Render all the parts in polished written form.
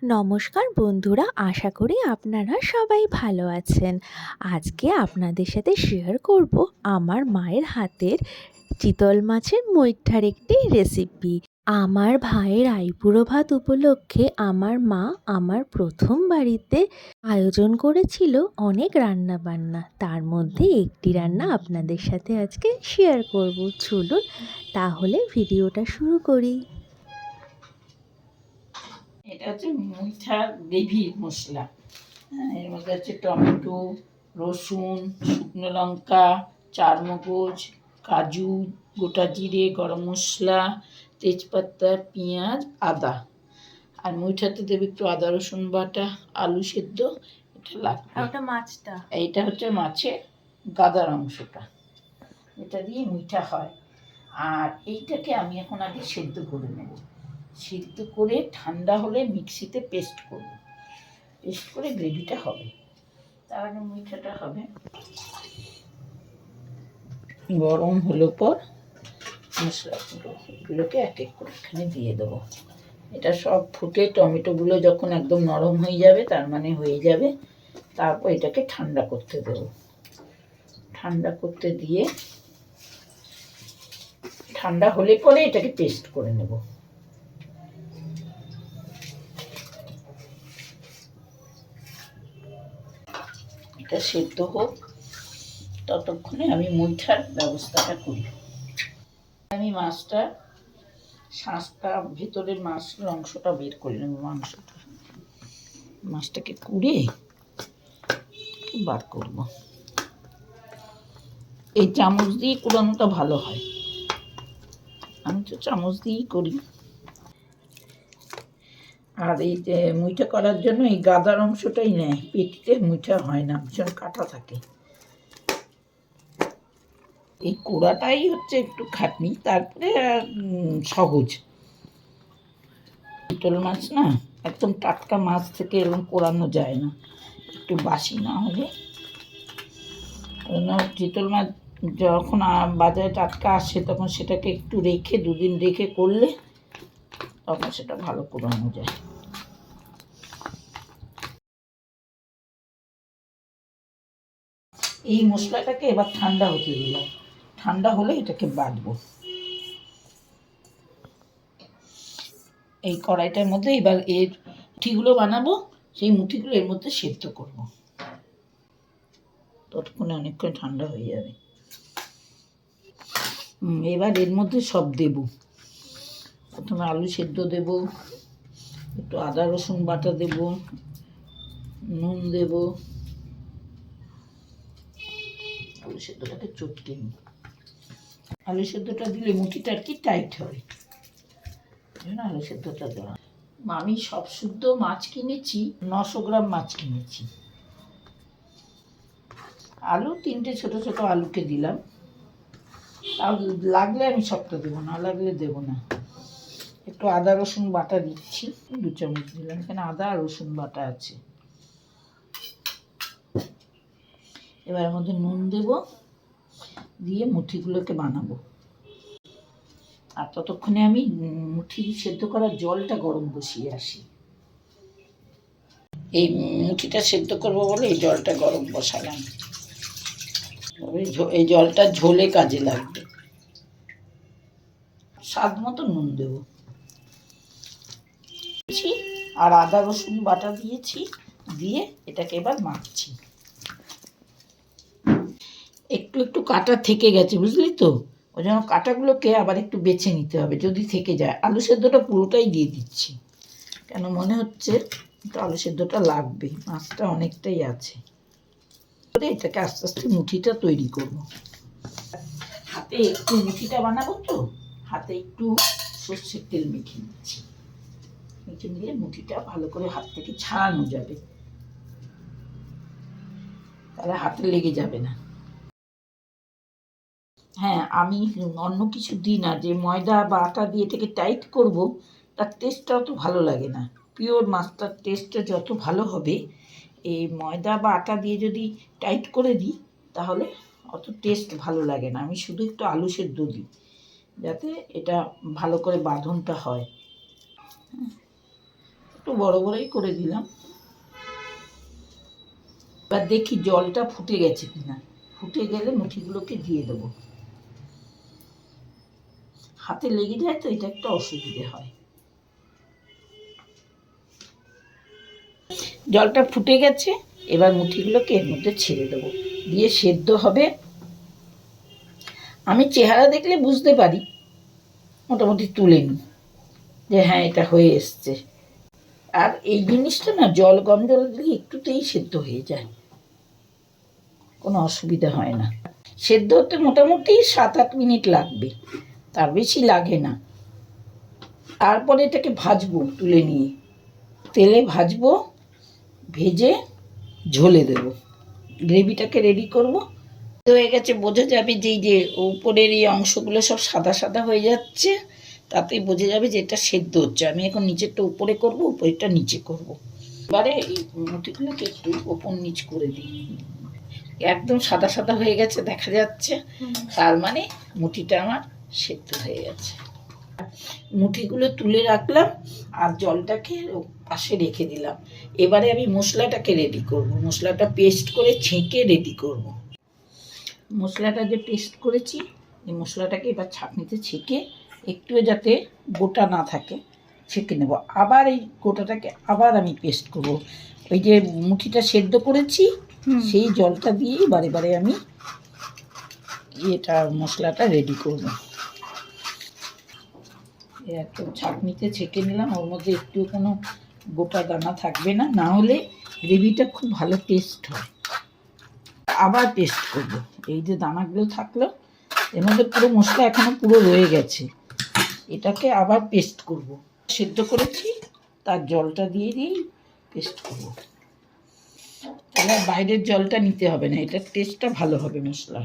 নমস্কার বন্ধুরা, আশা করি আপনারা সবাই ভালো আছেন। আজকে আপনাদের সাথে শেয়ার করব আমার মায়ের হাতের চিতল মাছের মুইঠার একটি রেসিপি। আমার ভাইয়ের আইবুড়ো ভাত উপলক্ষে আমার মা আমার প্রথম বাড়িতে আয়োজন করেছিল অনেক রান্না বান্না। তার মধ্যে একটি রান্না আপনাদের সাথে আজকে শেয়ার করব। চলুন তাহলে ভিডিওটা শুরু করি। এটা হচ্ছে মুইঠা গ্রেভি মশলা। এর মধ্যে হচ্ছে টমেটো, রসুন, শুকনো লঙ্কা, চারমগজ, কাজু, গোটা জিরে, গরম মশলা, তেজপাতা, পেঁয়াজ, আদা। আর মুইঠাতে দেবে একটু আদা রসুন বাটা, আলু সেদ্ধ, এটা লাগবে। ওটা মাছটা, এইটা হচ্ছে মাছের গাদার অংশটা, এটা দিয়ে মুইঠা হয়। আর এইটাকে আমি এখন আগে সেদ্ধ করে নেব। সিদ্ধ করে ঠান্ডা হলে মিক্সিতে পেস্ট করব, পেস্ট করে গ্রেভিটা হবে। তার আগে মিঠাটা হবে। গরম হলো পর মশলাগুলো এগুলোকে এক এক করে এখানে দিয়ে দেবো। এটা সব ফুটে টমেটোগুলো যখন একদম নরম হয়ে যাবে তার মানে হয়ে যাবে। তারপর এটাকে ঠান্ডা করতে দেবো। ঠান্ডা করতে দিয়ে ঠান্ডা হলে পরে এটাকে পেস্ট করে নেব। এটা সেদ্ধ হোক, ততক্ষণে আমি মুইঠার ব্যবস্থাটা করি। আমি মাছটা শাঁসটা ভেতরের মাছের অংশটা বের করে নেব। মাছটাকে কুড়ে বার করব। এই চামচ দিয়ে কুড়ানোটা ভালো হয়, আমি তো চামচ দিয়েই করি। আর এই যে মুইঠা করার জন্য এই গাদার অংশটাই নেয়, পেটিতে মুইঠা হয় না, ভীষণ কাটা থাকে। এই কোড়াটাই হচ্ছে একটু খাটনি, তারপরে সহজ। চিতল মাছ না, একদম টাটকা মাছ থেকে এরকম কোড়ানো যায় না, একটু বাসি না হলে। চিতল মাছ যখন বাজারে টাটকা আসে তখন সেটাকে একটু রেখে দুদিন রেখে করলে তখন সেটা ভালো কোড়ানো যায়। এই মশলাটাকে এবার ঠান্ডা হতে দিলাম। ঠান্ডা হলে এটাকে বাটবো। এই কড়াইটার মধ্যে এবার এর মুঠিগুলো বানাবো, সেই মুঠিগুলো এর মধ্যে সেদ্ধ করব। ততক্ষণে অনেকক্ষণ ঠান্ডা হয়ে যাবে। এবার এর মধ্যে সব দেব। প্রথমে আলু সেদ্ধ দেব, একটু আদা রসুন বাটা দেব, নুন দেব। আলু সেদ্ধটাকে চটকে নিই। আলু সেদ্ধটা দিলে মুঠিটা আর কি টাইট হয়, আলু সেদ্ধটা দেওয়া। আমি সব শুদ্ধ মাছ কিনেছি, 900 গ্রাম মাছ কিনেছি। আলু 3টে ছোট ছোট আলুকে দিলাম। তাও লাগলে আমি সবটা দেবো, না লাগলে দেবো না। একটু আদা রসুন বাটা দিচ্ছি, 2 চামচ দিলাম, এখানে আদা আর রসুন বাটা আছে। এবার এর মধ্যে নুন দেব, দিয়ে মুঠিগুলোকে বানাবো। আর ততক্ষণে আমি মুঠি সেদ্ধ করার জলটা গরম বসিয়ে আসি। এই মুঠিটা সেদ্ধ করবো বলে এই জলটা গরম বসালাম। এই জলটা ঝোলে কাজে লাগবে। স্বাদ মতো নুন দেব, আর আদা রসুন বাটা দিয়েছি, দিয়ে এটাকে এবার মাখছি। একটু একটু কাটা থেকে গেছে, বুঝলি তো? ওই জন্য কাটাগুলোকে আবার একটু বেছে নিতে হবে যদি থেকে যায়। আলু সেদ্ধটা পুরোটাই দিয়ে দিচ্ছি, কেন মনে হচ্ছে আলু সেদ্ধটা লাগবে, মাছটা অনেকটাই আছে। এটাকে আস্তে আস্তে মুঠিটা তৈরি করব। হাতে একটু মুঠিটা বানাবো তো, হাতে একটু সর্ষের তেল মেখে নিচ্ছি। মেখে নিলে মুঠিটা ভালো করে হাত থেকে ছাড়ানো যাবে, তাহলে হাতে লেগে যাবে না। হ্যাঁ, আমি অন্য কিছু দিই না, যে ময়দা বা আটা দিয়ে এটাকে টাইট করব, তার টেস্টটা অত ভালো লাগে না। পিওর মাছটার টেস্টটা যত ভালো হবে, এই ময়দা বা আটা দিয়ে যদি টাইট করে দিই তাহলে অত টেস্ট ভালো লাগে না। আমি শুধু একটু আলু সেদ্ধ দিই, যাতে এটা ভালো করে বাঁধনটা হয়। একটু বড় বড়ই করে দিলাম। এবার দেখি জলটা ফুটে গেছে কিনা। ফুটে গেলে মুঠিগুলোকে দিয়ে দেবো। হাতে লেগে যায় তো, এটা একটা অসুবিধে হয়। জলটা ফুটে গেছে, এবার মুঠিগুলোকে এর মধ্যে ছেড়ে দেবো, দিয়ে সেদ্ধ হবে। আমি চেহারা দেখলে বুঝতে পারি, মোটামুটি তুলে নিই যে হ্যাঁ এটা হয়ে এসছে। আর এই জিনিসটা না গরম জল দিলে একটুতেই সেদ্ধ হয়ে যায়, কোনো অসুবিধা হয় না। সেদ্ধ হতে মোটামুটি 7-8 মিনিট লাগবে, তার বেশি লাগে না। তারপরে এটাকে ভাজবো, তুলে নিয়ে তেলে ভাজবো, ভেজে ঝোলে দেব। গ্রেভিটাকে রেডি করব। হয়ে গেছে, বোঝা যাবে যে উপরের এই অংশগুলো সব সাদা সাদা হয়ে যাচ্ছে, তাতেই বোঝা যাবে যে এটা সেদ্ধ হচ্ছে। আমি এখন নিচেরটা উপরে করব, উপরেরটা নিচে করব। এবারে এই মুঠিগুলোকে একটু ওপর নিচ করে দিই। একদম সাদা সাদা হয়ে গেছে দেখা যাচ্ছে, তার মানে মুঠিটা আমার সেদ্ধ হয়ে গেছে। মুঠিগুলো তুলে রাখলাম আর জলটাকে পাশে রেখে দিলাম। এবারে আমি মশলাটাকে রেডি করব। মশলাটা পেস্ট করে ছেঁকে রেডি করব। মশলাটা যে পেস্ট করেছি, এই মশলাটাকে এবার ছাঁকনিতে ছেঁকে একটুও যাতে গোটা না থাকে ছেঁকে নেব। আবার এই গোটাটাকে আবার আমি পেস্ট করব। ওই যে মুঠিটা সেদ্ধ করেছি সেই জলটা দিয়েই বারে বারে আমি এটা মশলাটা রেডি করব। একটু ছাঁকনিতে ছেঁকে নিলাম, ওর মধ্যে একটু কোনো গোটা দানা থাকবে না, না হলে গ্রেভিটা খুব ভালো টেস্ট হয়। আবার পেস্ট করব। এই যে দানাগুলো থাকলো এর মধ্যে পুরো মশলা এখনো পুরো রয়ে গেছে, এটাকে আবার পেস্ট করব। সেদ্ধ করেছি তার জলটা দিয়ে দিয়েই পেস্ট করব। তাহলে বাইরের জলটা নিতে হবে না, এটার টেস্টটা ভালো হবে মশলা।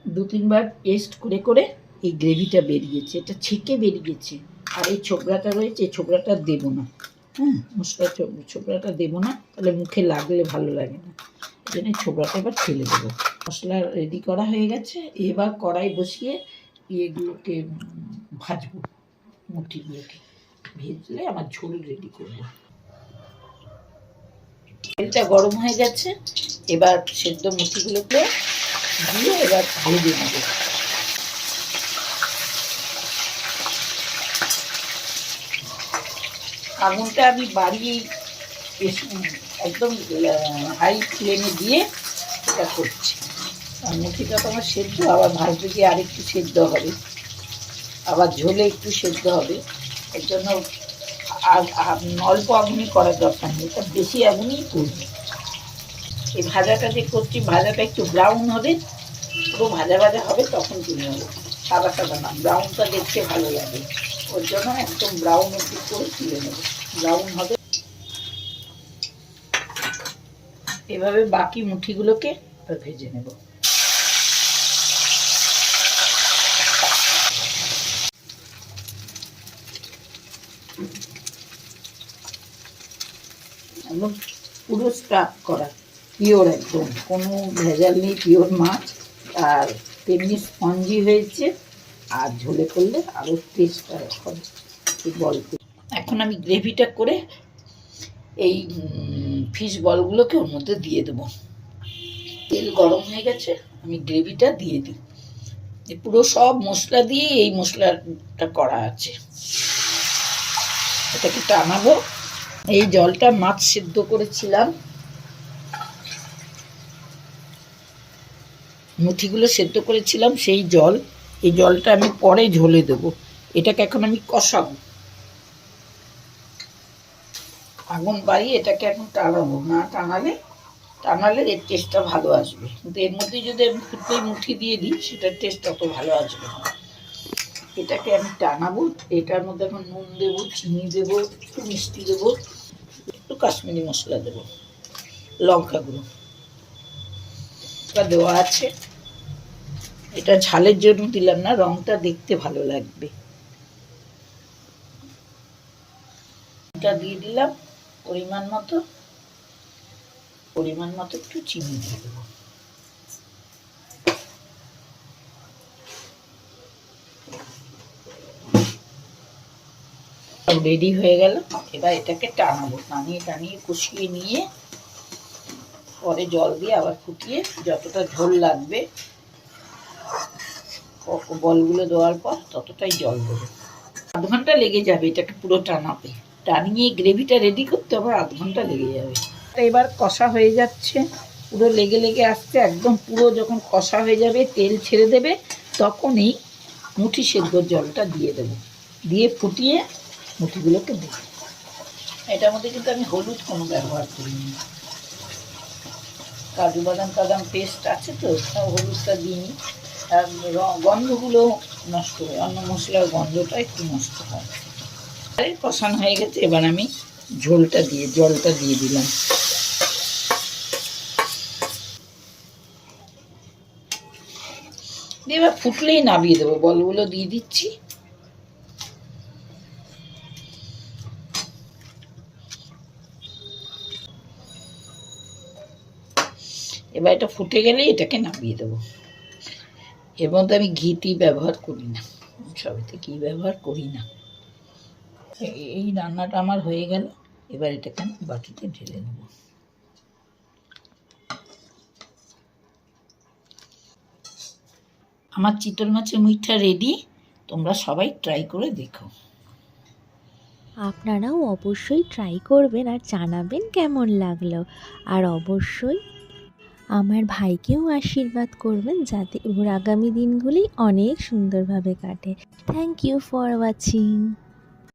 2-3 বার পেস্ট করে করে এই গ্রেভিটা বেরিয়েছে, এটা ছেঁকে বেরিয়েছে। আর এই ছোবড়াটা রয়েছে, এই ছোবড়াটা দেবো না। হ্যাঁ, মশলা ছোবড়াটা দেবো না, তাহলে মুখে লাগলে ভালো লাগে না। এই জন্য ছোবড়াটা এবার ফেলে দেবো। মশলা রেডি করা হয়ে গেছে, এবার কড়াই বসিয়ে এগুলোকে ভাজবো। মুঠিগুলোকে ভেজলে আমার ঝোল রেডি করবো। তেলটা গরম হয়ে গেছে, এবার সেদ্ধ মুঠিগুলোকে দিয়ে এবার ভেজে নেব। আগুনটা আমি বাড়িয়ে একদম হাই ফ্লেমে দিয়ে এটা করছি। আর মুঠিটা তো আমার সেদ্ধ, আবার ভাজতে গিয়ে আরেকটু সেদ্ধ হবে, আবার ঝোলে একটু সেদ্ধ হবে। এর জন্য আর অল্প আগুনই করার দরকার নেই, এটা বেশি আগুনই করবে। এই ভাজাটা যে করছি, ভাজাটা একটু ব্রাউন হবে, পুরো ভাজা ভাজা হবে, তখন তুলে নেবো। সাদা সাদা না, ব্রাউনটা দেখতে ভালো লাগে, ওর জন্য একদম ব্রাউন অব্দি করে তুলে নেবো। ব্রাউন হবে। এভাবে বাকি মুঠিগুলোকে ভেজে নেব। একদম পুরো স্টাফ করা, পিওর, একদম কোনো ভেজাল নেই, পিওর মাছ। আর তেমনি স্পঞ্জি হয়েছে, আর ঝোলে করলে আরও টেস্ট হবে। এখন আমি গ্রেভিটা করে এই ফিশ বলগুলোকে ওর মধ্যে দিয়ে দেবো। তেল গরম হয়ে গেছে, আমি গ্রেভিটা দিয়ে দিই। পুরো সব মশলা দিয়ে এই মশলাটা করা আছে, এটাকে টানাবো। এই জলটা মাছ সেদ্ধ করেছিলাম, মুঠিগুলো সেদ্ধ করেছিলাম, সেই জল, এই জলটা আমি পরে ঝোলে দেবো। এটাকে এখন আমি কষাবো, আগুন বাড়িয়ে এটাকে এখন টানাবো। না টানালে এর টেস্টটা ভালো আসবে, কিন্তু এর মধ্যে যদি আমি ফুটতেই মুঠি দিয়ে দিই সেটার টেস্ট অত ভালো আসবে না। এটাকে আমি টানাবো। এটার মধ্যে এখন নুন দেবো, চিনি দেবো, একটু মিষ্টি দেবো, একটু কাশ্মীরি মশলা দেবো, লঙ্কা গুঁড়ো দেওয়া আছে। এটা ঝালের জন্য দিলাম না, রংটা দেখতে ভালো লাগবে। এটা দিয়ে দিলাম পরিমাণ মতো একটু চিনি দিয়ে দেবো। সব রেডি হয়ে গেল। এবার এটাকে টানাবো, টানিয়ে টানিয়ে কষিয়ে নিয়ে পরে জল দিয়ে আবার ফুটিয়ে যতটা ঝোল লাগবে বলগুলো দেওয়ার পর ততটাই জল দেবো। 8 ঘন্টা লেগে যাবে এটাকে পুরো টানাতে, টানিয়ে গ্রেভিটা রেডি করতে আবার 8 ঘন্টা লেগে যাবে। এবার কষা হয়ে যাচ্ছে, পুরো লেগে লেগে আসছে, একদম পুরো যখন কষা হয়ে যাবে তেল ছেড়ে দেবে তখনই মুঠি সেদ্ধর জলটা দিয়ে দেবো, দিয়ে ফুটিয়ে মুঠিগুলোকে দেবো। এটার মধ্যে কিন্তু আমি হলুদ কোনো ব্যবহার করিনি, কাজু বাদাম পেস্ট আছে তো, হলুদটা দিইনি। আর গন্ধগুলো নষ্ট হয়, অন্য মশলার গন্ধটা একটু নষ্ট হয়। কষানো হয়ে গেছে, এবার আমি জলটা দিয়ে দিলাম। এবার ফুটলেই নামিয়ে দেবো, বলগুলো দিয়ে দিচ্ছি। এবার এটা ফুটে গেলেই এটাকে নামিয়ে দেবো। এর মধ্যে আমি ঘি ব্যবহার করি না, সবেতে ঘি ব্যবহার করি না। এই রান্নাটা আমার হয়ে গেল, এবার এটাকে আমি বাটিতে ঢেলে নেব। আমার চিতল মাছের মুইঠা রেডি, তোমরা সবাই ট্রাই করে দেখো। আপনারাও অবশ্যই ট্রাই করবেন আর জানাবেন কেমন লাগলো। আর অবশ্যই আমার ভাইকেও আশীর্বাদ করবেন যাতে ওর আগামী দিনগুলি অনেক সুন্দরভাবে কাটে। Thank you for watching.